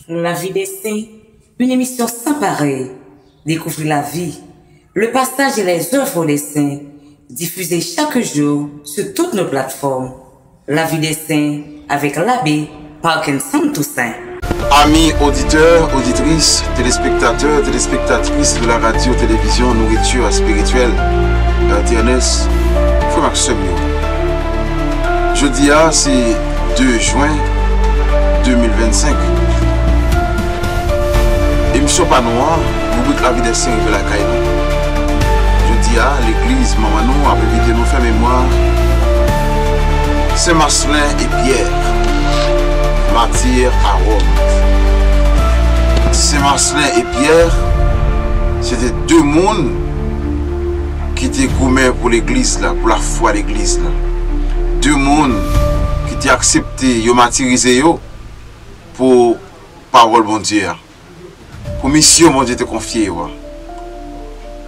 La vie des saints, une émission sans pareil. Découvrir la vie, le passage et les œuvres des saints, diffusée chaque jour sur toutes nos plateformes. La vie des saints avec l'abbé Parkinson Toussaint. Amis auditeurs, auditrices, téléspectateurs, téléspectatrices de la radio-télévision Nourriture spirituelle, RTNS, Frère Maxime. Jeudi, c'est 2 juin 2025. Émission pas noire, rubrique La vie des saints de la Caïno. Jeudi, l'église Mamanou a invité nous faire mémoire Saint-Marcelin et Pierre, martyrs à Rome. Saint-Marcelin et Pierre, c'était deux mondes qui étaient communs pour l'église, pour la foi de l'église. Deux mondes qui étaient acceptés, ils ont martyrisé pour parole bon Dieu. Pour mission bon Dieu te confié.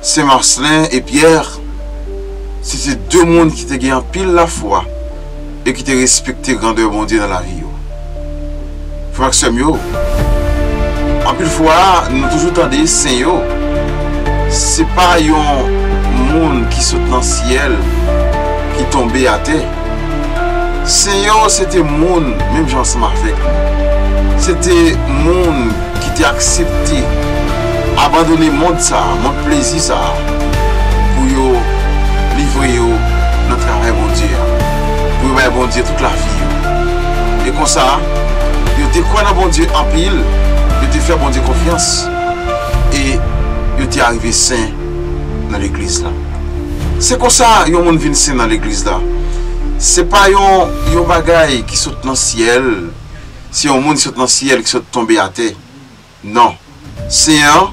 Saint-Marcelin et Pierre, c'était deux mondes qui étaient en pile la foi et qui étaient respectés grandeur bon Dieu dans la vie. Frère Maxime, en pile fois, nous toujours tendez saint, c'est pas un monde qui saute dans le ciel, qui tombait à terre. Saint, c'était monde, même j'en sais avec nous. C'était monde qui était accepté, abandonner le monde ça, mon plaisir ça, pour livrer notre travail bon Dieu, pour livrer bon Dieu toute la vie. Et comme ça, ils étaient quoi dans bon Dieu en pile, ils étaient fait bon Dieu confiance, et ils étaient arrivés saints dans l'église là. C'est comme ça, ils ont venu saint dans l'église là. C'est pas un bagaille qui saute dans le ciel. Si un monde saute dans le ciel, qui saute tomber à terre. Non. C'est un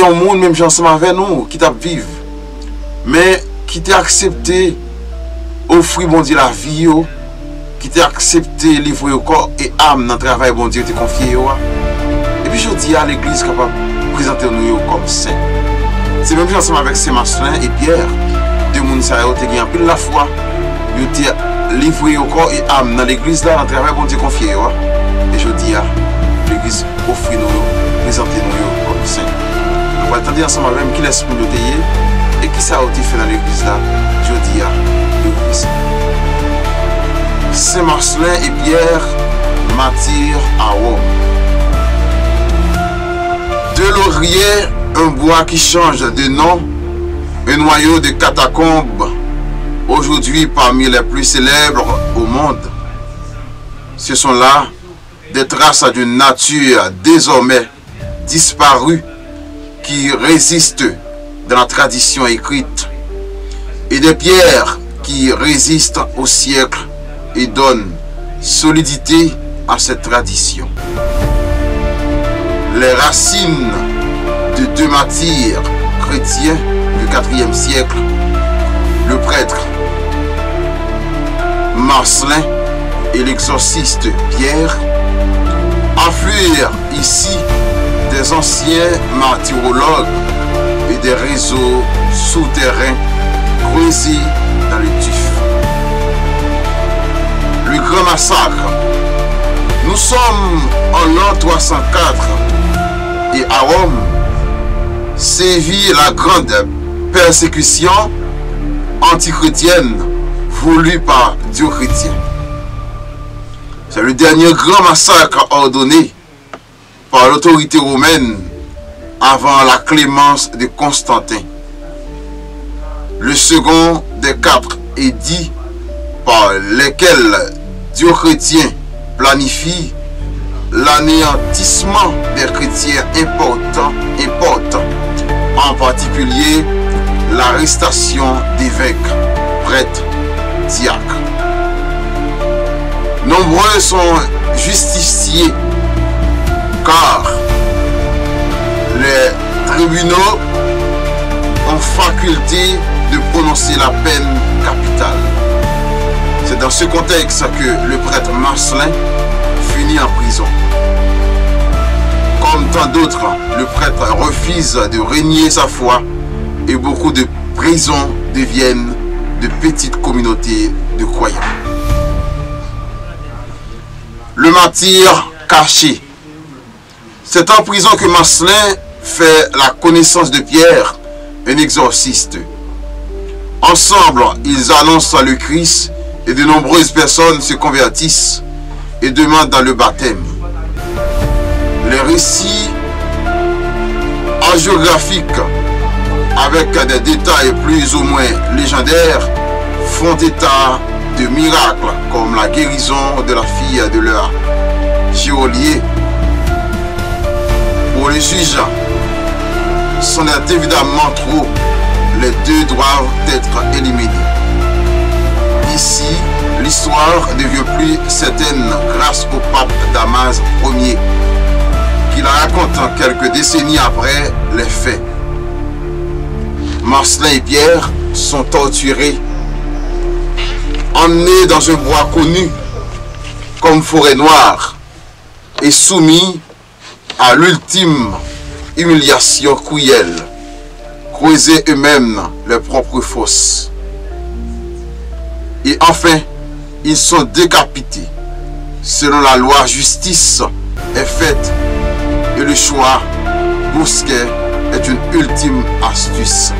monde, même ensemble avec nous, qui t'a vivre. Mais qui t'a accepté, offrir bon Dieu la vie, qui t'a accepté, livrer au corps et âme dans le travail bon Dieu t'a confié. Et puis je dis à l'église capable de présenter nous comme saints. C'est même ensemble avec Saint-Marcelin et Pierre. Deux mondes qui ont pile la foi. Ils ont livré au corps et âme dans l'église là, dans le travail bon Dieu confié. Et je dis à l'église, offrez-nous, présentez-nous comme saints. On va attendre ensemble avec qui l'esprit de Dieu et qui ça a été fait dans l'église là. Je dis à l'église. Saint-Marcelin et Pierre, martyrs à Rome. De laurier, un bois qui change de nom, un noyau de catacombes. Aujourd'hui, parmi les plus célèbres au monde, ce sont là des traces d'une nature désormais disparue qui résistent dans la tradition écrite et des pierres qui résistent au siècle et donnent solidité à cette tradition. Les racines de deux martyrs chrétiens du IVe siècle, le prêtre Marcelin et l'exorciste Pierre, affluèrent ici des anciens martyrologues et des réseaux souterrains creusés dans le tuf. Le grand massacre. Nous sommes en l'an 304 et à Rome sévit la grande persécution antichrétienne voulue par Dioclétien. C'est le dernier grand massacre ordonné par l'autorité romaine avant la clémence de Constantin. Le second des 4 édits par lesquels Dioclétien planifie l'anéantissement des chrétiens importants, en particulier l'arrestation d'évêques, prêtres, diacres. Nombreux sont justiciés car les tribunaux ont faculté de prononcer la peine capitale. C'est dans ce contexte que le prêtre Marcelin finit en prison. Comme tant d'autres, le prêtre refuse de régner sa foi et beaucoup de prisons deviennent de petites communautés de croyants. Le martyr caché. C'est en prison que Marcelin fait la connaissance de Pierre, un exorciste. Ensemble, ils annoncent le Christ et de nombreuses personnes se convertissent et demandent le baptême. Les récits hagiographiques avec des détails plus ou moins légendaires font état de miracles comme la guérison de la fille de leur geôlier. Pour les juges, c'en est évidemment trop. Les deux doivent être éliminés. Ici, l'histoire ne devient plus certaine grâce au pape Damas Ier, qui la raconte quelques décennies après les faits. Marcelin et Pierre sont torturés, emmenés dans un bois connu comme forêt noire et soumis à l'ultime humiliation cruelle, creuser eux-mêmes leurs propres fosses. Et enfin, ils sont décapités. Selon la loi, justice est faite et le choix bousquet est une ultime astuce.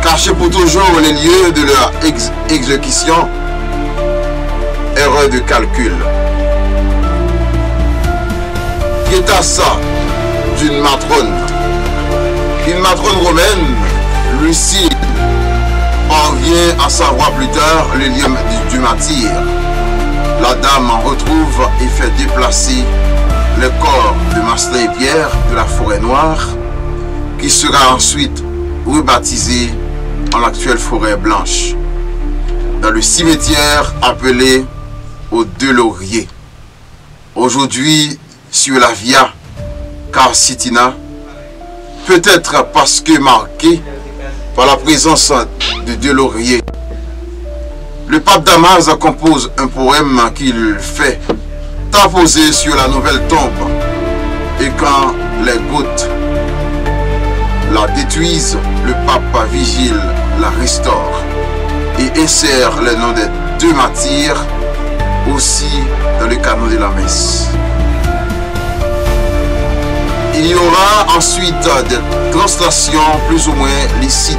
Cacher pour toujours les lieux de leur exécution, erreur de calcul. Guettassa d'une matrone. Une matrone romaine, Lucie, parvient à savoir plus tard le lieu du martyre. La dame en retrouve et fait déplacer le corps de Marcelin et Pierre de la forêt noire, qui sera ensuite rebaptisé en l'actuelle forêt blanche, dans le cimetière appelé aux Deux Lauriers. Aujourd'hui, sur la Via Carsitina, peut-être parce que marqué par la présence de Deux Lauriers. Le pape Damas compose un poème qu'il fait apposer sur la nouvelle tombe, et quand les gouttes la détruisent, le pape vigile la restaure et insère les noms des deux martyrs aussi dans le canon de la messe. Il y aura ensuite des translations plus ou moins licites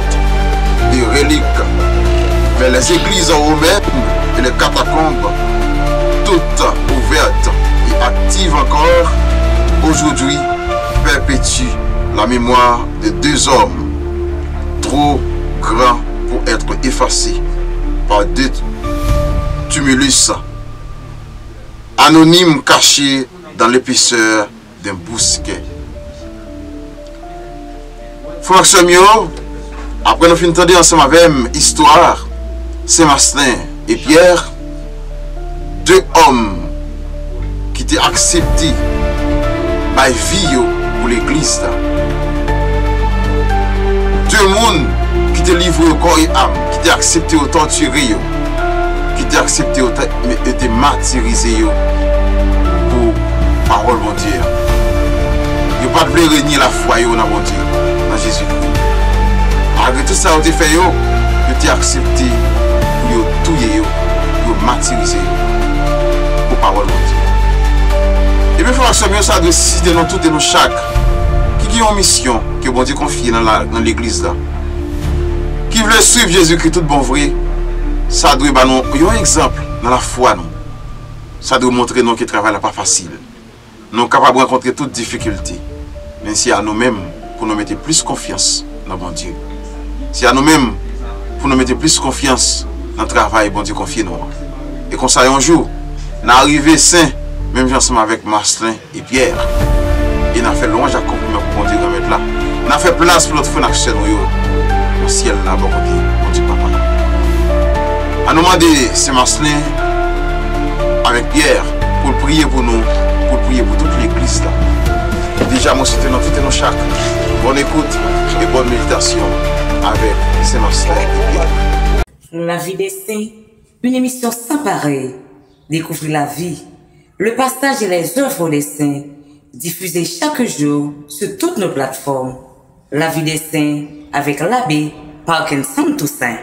des reliques vers les églises romaines et les catacombes, toutes ouvertes et actives encore, aujourd'hui perpétuent la mémoire de deux hommes trop grands pour être effacés par deux tumulus anonymes cachés dans l'épaisseur d'un bousquet. Frère Mio, après nous finissons ensemble avec l'histoire Saint-Marcelin et Pierre, deux hommes qui étaient acceptés par vie pour l'église. Deux mondes qui étaient livrés au corps et âme, qui étaient acceptés au torturé, qui étaient acceptés au étaient martyrisés pour parole mon Dieu. Ils n'ont pas de régner la foi dans mon Dieu, dans Jésus-Christ. Malgré tout ça, ils ont fait, ils étaient acceptés pour tuer, pour martyriser pour parole mon Dieu. Et bien, il faut que ça doit citer dans tout et dans chaque qui ont une mission que bon Dieu confie dans l'église là. Qui veut suivre Jésus-Christ tout bon vrai, ça doit être un exemple dans la foi. Non. Ça doit montrer que le travail n'est pas facile. Nous sommes capables de rencontrer toutes difficultés. Mais c'est à nous-mêmes pour nous mettre plus confiance dans bon Dieu. C'est à nous-mêmes pour nous mettre plus confiance dans le travail bon Dieu confie nous. Et comme ça, un jour, nous arrivons saint, même ensemble avec Marcelin et Pierre. Et nous avons fait louange à compliment pour bon Dieu dans là. Nous avons fait place pour notre frère action au ciel là, bon Dieu papa. À nous demander c'est Marcelin avec Pierre pour prier pour nous, pour prier pour toute l'église là. Déjà, moi, c'était dans tout nos chaque. Bonne écoute et bonne méditation avec Saint-Marcelin et Pierre. La vie des saints, une émission sans pareil. Découvrir la vie, le partage et les œuvres des saints, diffusée chaque jour sur toutes nos plateformes. La vie des saints avec l'abbé Parkinson Toussaint.